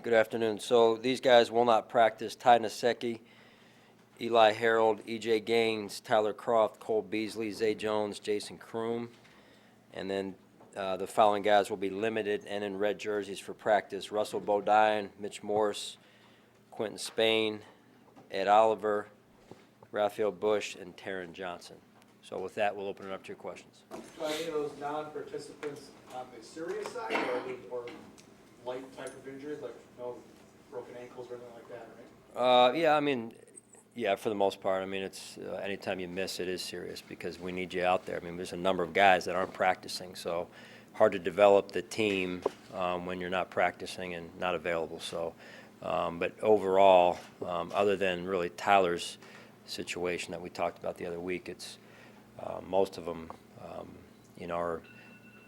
Good afternoon. So these guys will not practice. Ty Nasecki, Eli Harold, E.J. Gaines, Tyler Croft, Cole Beasley, Zay Jones, Jason Kroom. And then the following guys will be limited and in red jerseys for practice: Russell Bodine, Mitch Morse, Quentin Spain, Ed Oliver, Raphael Bush, and Taryn Johnson. So with that, we'll open it up to your questions. So any of those non-participants on the serious side or light type of injuries, like no broken ankles or anything like that, right? Yeah, for the most part. I mean, it's anytime you miss, it is serious because we need you out there. I mean, there's a number of guys that aren't practicing, so hard to develop the team when you're not practicing and not available. So, but overall, other than really Tyler's situation that we talked about the other week, it's most of them, are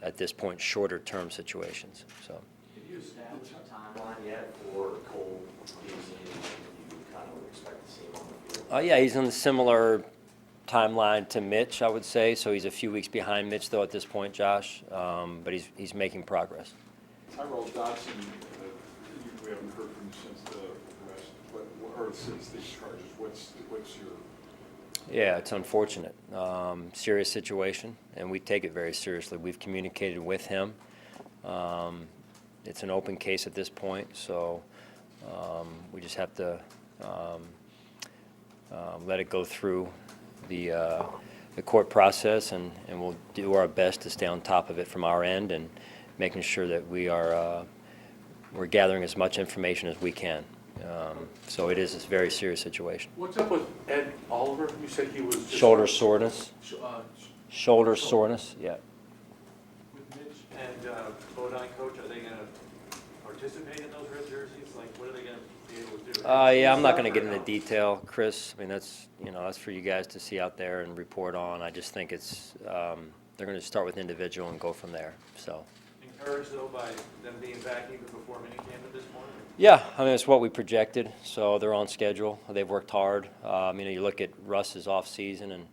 at this point shorter-term situations. So. Have you established a timeline yet for Cole Beasley and you kind of would expect to see him on the field? Yeah, he's on a similar timeline to Mitch, I would say. So he's a few weeks behind Mitch, though, at this point, Josh. But he's making progress. Tyrell Dodson, we haven't heard from you since the arrest, or since these charges. What's your? Yeah, it's unfortunate. Serious situation, and we take it very seriously. We've communicated with him. It's an open case at this point, so we just have to let it go through the court process, and we'll do our best to stay on top of it from our end and making sure that we're gathering as much information as we can. So it is a very serious situation. What's up with Ed Oliver? You said he was just Shoulder soreness. Shoulder soreness, yeah. With Mitch and Bodine, coach, are they going to participate in those red jerseys? Like, what are they going to be able to do? Yeah, I'm not going to get into detail, Chris. I mean, that's for you guys to see out there and report on. I just think it's they're going to start with individual and go from there. So. Encouraged though by them being back even before minicamp at this point? Yeah, I mean, it's what we projected. So they're on schedule. They've worked hard. You look at Russ's off season,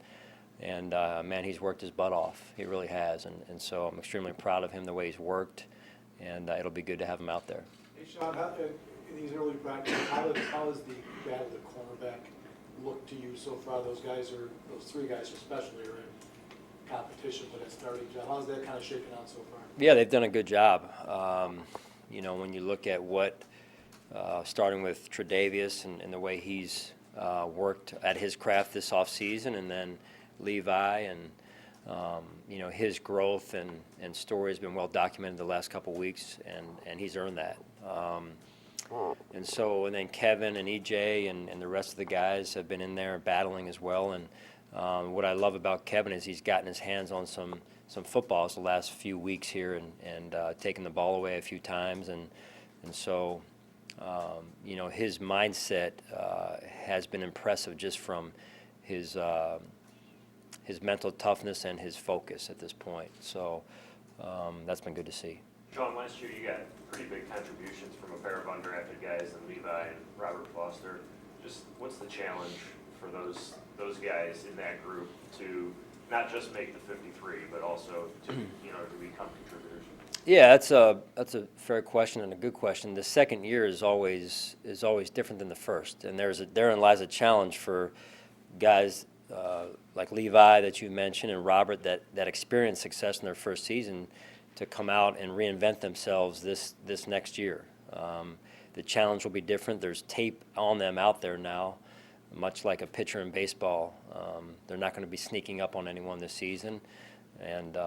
and man, he's worked his butt off. He really has, and so I'm extremely proud of him the way he's worked, and it'll be good to have him out there. Hey, Sean, in these early practices, how does the battle of the cornerback look to you so far? Those three guys especially are in competition for that starting job. How's that kind of shaking out so far? Yeah, they've done a good job. When you look at what, starting with Tre'Davious and the way he's worked at his craft this offseason, and then Levi and, his growth and story has been well documented the last couple of weeks, and he's earned that. And then Kevin and EJ and the rest of the guys have been in there battling as well. And what I love about Kevin is he's gotten his hands on some footballs the last few weeks here and taken the ball away a few times. And so, his mindset has been impressive just from his mental toughness and his focus at this point. So that's been good to see. Sean, last year you got pretty big contributions from a pair of undrafted guys in Levi and Robert Foster. Just what's the challenge for those guys in that group to not just make the 53, but also to to become contributors? Yeah, that's a fair question and a good question. The second year is always different than the first, and therein lies a challenge for guys like Levi that you mentioned and Robert that experienced success in their first season to come out and reinvent themselves this next year. The challenge will be different. There's tape on them out there now, much like a pitcher in baseball. They're not going to be sneaking up on anyone this season, and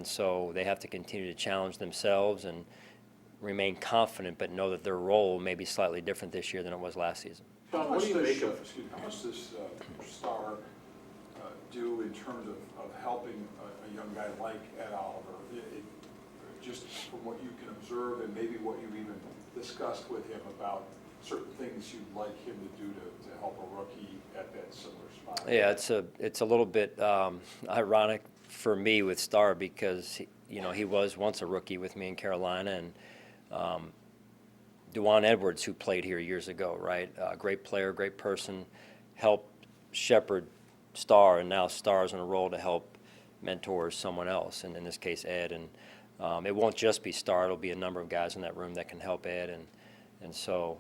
so they have to continue to challenge themselves and remain confident, but know that their role may be slightly different this year than it was last season. Sean, what do you make of? How much does Star do in terms of helping a young guy like Ed Oliver? Just from what you can observe and maybe what you've even discussed with him about certain things you'd like him to do to help a rookie at that similar spot? Yeah, it's a little bit ironic for me with Star because he was once a rookie with me in Carolina, and Dewan Edwards, who played here years ago, right? Great player, great person, helped shepherd Star, and now Star's in a role to help mentor someone else, and in this case Ed. And it won't just be Star; it'll be a number of guys in that room that can help Ed. And so,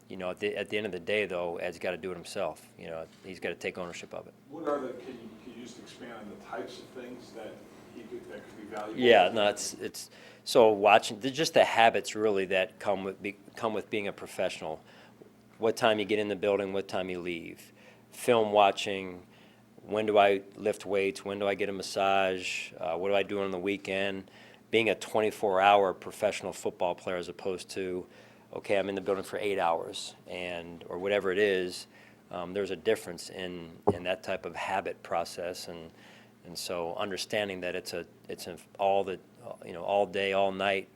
you know, at the end of the day, though, Ed's got to do it himself. You know, he's got to take ownership of it. What are can you just expand on the types of things that that could be valuable? Yeah, no, it's so watching just the habits really that come with being a professional. What time you get in the building, what time you leave, film watching, when do I lift weights, when do I get a massage, what do I do on the weekend, being a 24-hour professional football player as opposed to, okay, I'm in the building for 8 hours or whatever it is. There's a difference in that type of habit process, and so understanding that it's all day, all night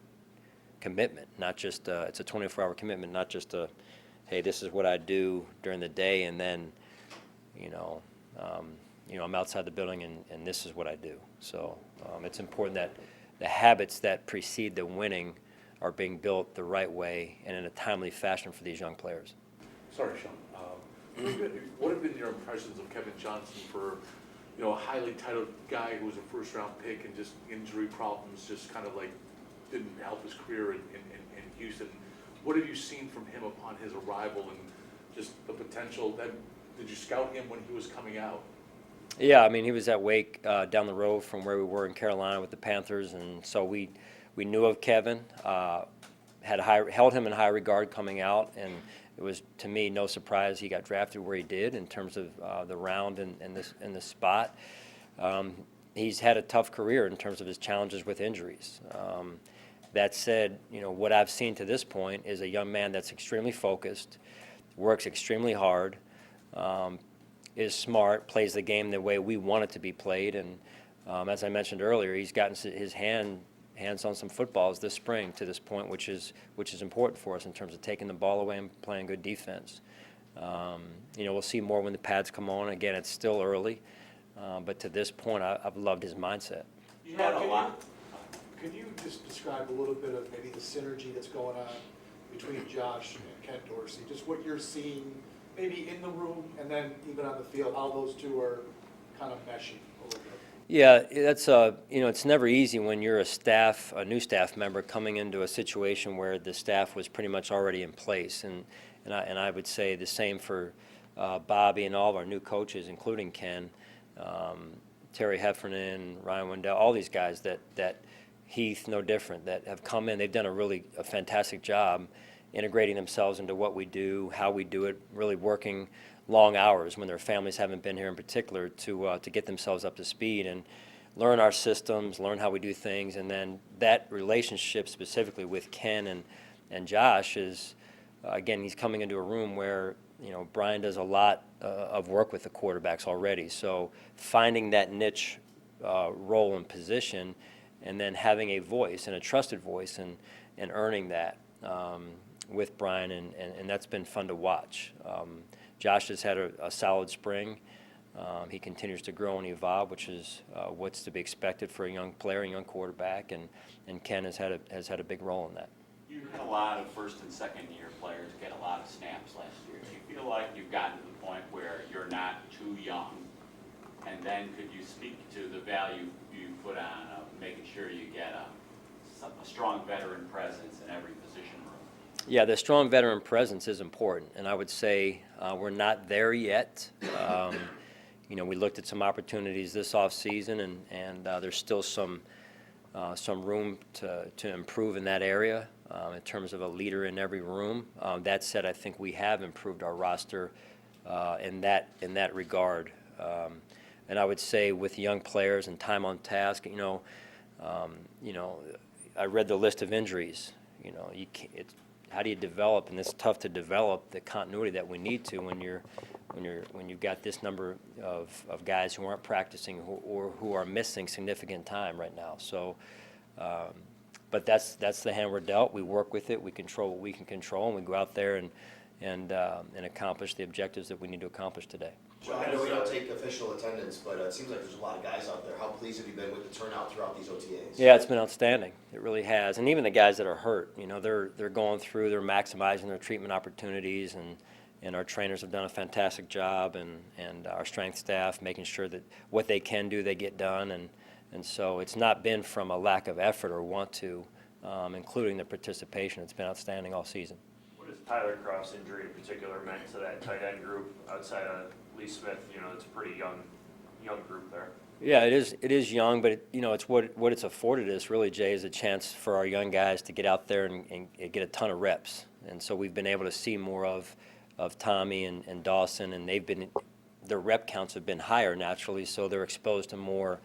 commitment, not just it's a 24-hour commitment, not just a, hey, this is what I do during the day, and then I'm outside the building and this is what I do. So it's important that the habits that precede the winning are being built the right way and in a timely fashion for these young players. Sorry, Sean. What have been your impressions of Kevin Johnson for, a highly titled guy who was a first-round pick and just injury problems just kind of like didn't help his career in Houston? What have you seen from him upon his arrival and just the potential? Did you scout him when he was coming out? Yeah, I mean, he was at Wake down the road from where we were in Carolina with the Panthers, and so we knew of Kevin, held him in high regard coming out, and it was, to me, no surprise he got drafted where he did in terms of the round and the spot. He's had a tough career in terms of his challenges with injuries. That said, what I've seen to this point is a young man that's extremely focused, works extremely hard, is smart, plays the game the way we want it to be played, and as I mentioned earlier, he's gotten his hands on some footballs this spring to this point, which is important for us in terms of taking the ball away and playing good defense. We'll see more when the pads come on. Again, it's still early, but to this point, I've loved his mindset. You had a lot. Can you just describe a little bit of maybe the synergy that's going on between Josh and Ken Dorsey? Just what you're seeing maybe in the room and then even on the field, how those two are kind of meshing a little bit. Yeah, that's it's never easy when you're a new staff member coming into a situation where the staff was pretty much already in place, and I would say the same for Bobby and all of our new coaches, including Ken, Terry Heffernan, Ryan Wendell, all these guys that Heath, no different, that have come in. They've done a fantastic job integrating themselves into what we do, how we do it, really working long hours when their families haven't been here in particular to get themselves up to speed and learn our systems, learn how we do things. And then that relationship specifically with Ken and Josh is, again, he's coming into a room where, Brian does a lot of work with the quarterbacks already. So finding that niche role and position and then having a voice and a trusted voice and earning that with Brian, and that's been fun to watch. Josh has had a solid spring. He continues to grow and evolve, which is what's to be expected for a young player, a young quarterback, and Ken has had a big role in that. You had a lot of first and second year players get a lot of snaps last year. Do you feel like you've gotten to the point where you're not too young? And then could you speak to the value you put on making sure you get a strong veteran presence in every position room? Yeah, the strong veteran presence is important, and I would say we're not there yet. We looked at some opportunities this offseason, and there's still some room to improve in that area in terms of a leader in every room. That said, I think we have improved our roster in that regard. And I would say with young players and time on task, I read the list of injuries. How do you develop, and it's tough to develop the continuity that we need to when you've got this number of guys who aren't practicing or who are missing significant time right now. So, but that's the hand we're dealt. We work with it. We control what we can control, and we go out there and accomplish the objectives that we need to accomplish today. Well, I know we don't take official attendance, but it seems like there's a lot of guys out there. How pleased have you been with the turnout throughout these OTAs? Yeah, it's been outstanding. It really has. And even the guys that are hurt, they're going through, they're maximizing their treatment opportunities, and our trainers have done a fantastic job, and our strength staff making sure that what they can do, they get done. And so it's not been from a lack of effort or want to. including the participation. It's been outstanding all season. What has Tyler Croft's injury in particular meant to that tight end group outside of Lee Smith? You know, it's a pretty young group there. Yeah, it is young, but it's what it's afforded us really, Jay, is a chance for our young guys to get out there and get a ton of reps. And so we've been able to see more of Tommy and Dawson, and their rep counts have been higher naturally, so they're exposed to more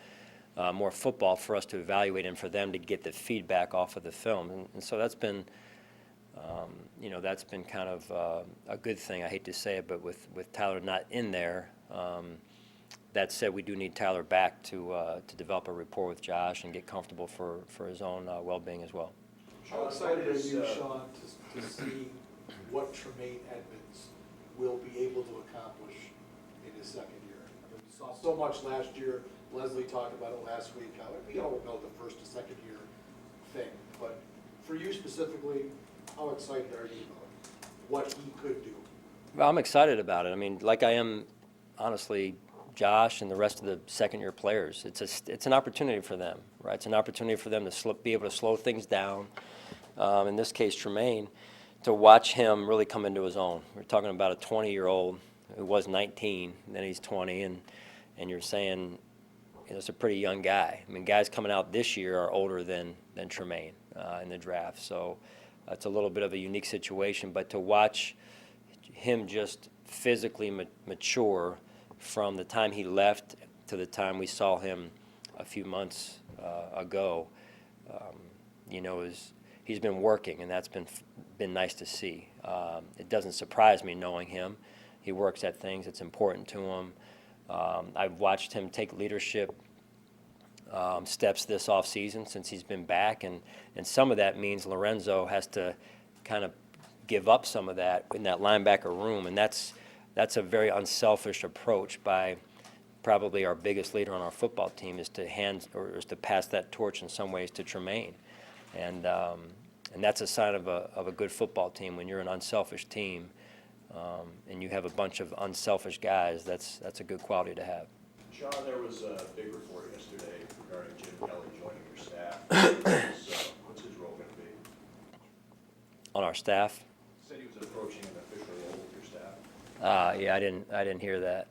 football for us to evaluate and for them to get the feedback off of the film. And so that's been kind of a good thing. I hate to say it, but with Tyler not in there. That said, we do need Tyler back to develop a rapport with Josh and get comfortable for his own well-being as well. How excited are you, Sean, to see what Tremaine Edmunds will be able to accomplish in his second year? We saw so much last year. Leslie talked about it last week. We all know the first to second year thing, but for you specifically, how excited are you about what he could do? Well, I'm excited about it. I mean, like I am, honestly, Josh and the rest of the second-year players. It's an opportunity for them, right? It's an opportunity for them to be able to slow things down. In this case, Tremaine, to watch him really come into his own. We're talking about a 20-year-old who was 19, then he's 20, and you're saying it's a pretty young guy. I mean, guys coming out this year are older than Tremaine in the draft, so it's a little bit of a unique situation. But to watch him just physically mature from the time he left to the time we saw him a few months ago, he's been working, and that's been nice to see. It doesn't surprise me knowing him. He works at things that's important to him. I've watched him take leadership steps this offseason since he's been back, and some of that means Lorenzo has to kind of give up some of that in that linebacker room, and that's a very unselfish approach by probably our biggest leader on our football team, is to pass that torch in some ways to Tremaine, and that's a sign of a good football team. When you're an unselfish team and you have a bunch of unselfish guys, that's a good quality to have. Sean, there was a big report yesterday regarding Jim Kelly joining your staff. What's his role going to be? On our staff? Said he was approaching an official role with your staff. Yeah, I didn't hear that.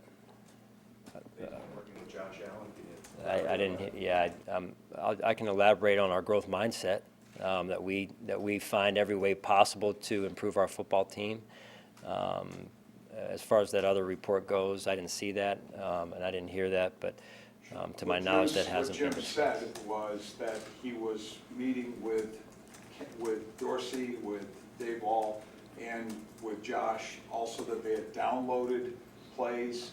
Working with Josh Allen? I didn't. Yeah, I can elaborate on our growth mindset that we find every way possible to improve our football team. As far as that other report goes, I didn't see that, and I didn't hear that. But to my knowledge, that hasn't been discussed. What Jim said was that he was meeting with Dorsey, with Dave Wall, and with Josh, also that they had downloaded plays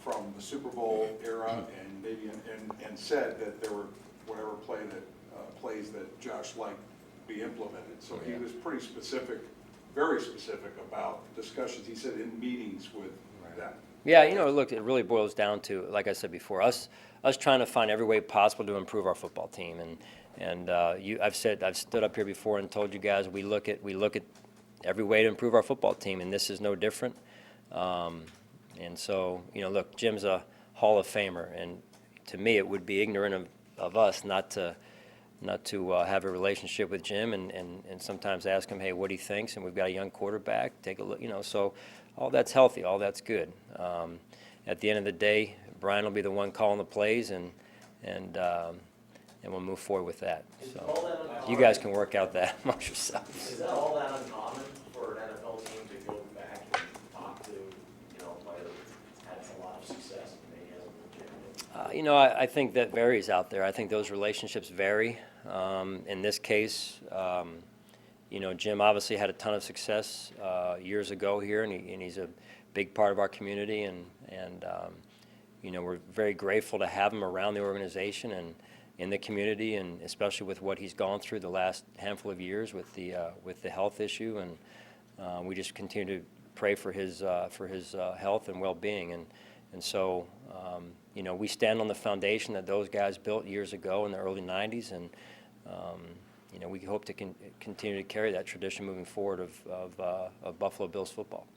from the Super Bowl era, and maybe and said that there were whatever plays that Josh liked be implemented. So he was pretty specific, very specific about discussions he said in meetings with them. Yeah, look, it really boils down to, like I said before, us trying to find every way possible to improve our football team, and I've stood up here before and told you guys we look at every way to improve our football team, and this is no different. And so, look, Jim's a Hall of Famer, and to me, it would be ignorant of us not to have a relationship with Jim and sometimes ask him, hey, what he thinks, and we've got a young quarterback, take a look, so all that's healthy, all that's good. At the end of the day, Brian will be the one calling the plays, and we'll move forward with that. So you guys can work out that amongst yourselves. Is that all that uncommon for an NFL team to go back and talk to, a player that's had a lot of success and maybe hasn't been legitimate? I think that varies out there. I think those relationships vary. In this case, Jim obviously had a ton of success years ago here, and he's a big part of our community, and we're very grateful to have him around the organization and in the community, and especially with what he's gone through the last handful of years with the health issue, and we just continue to pray for his health and well-being, and so we stand on the foundation that those guys built years ago in the early '90s, and we hope to continue to carry that tradition moving forward of Buffalo Bills football.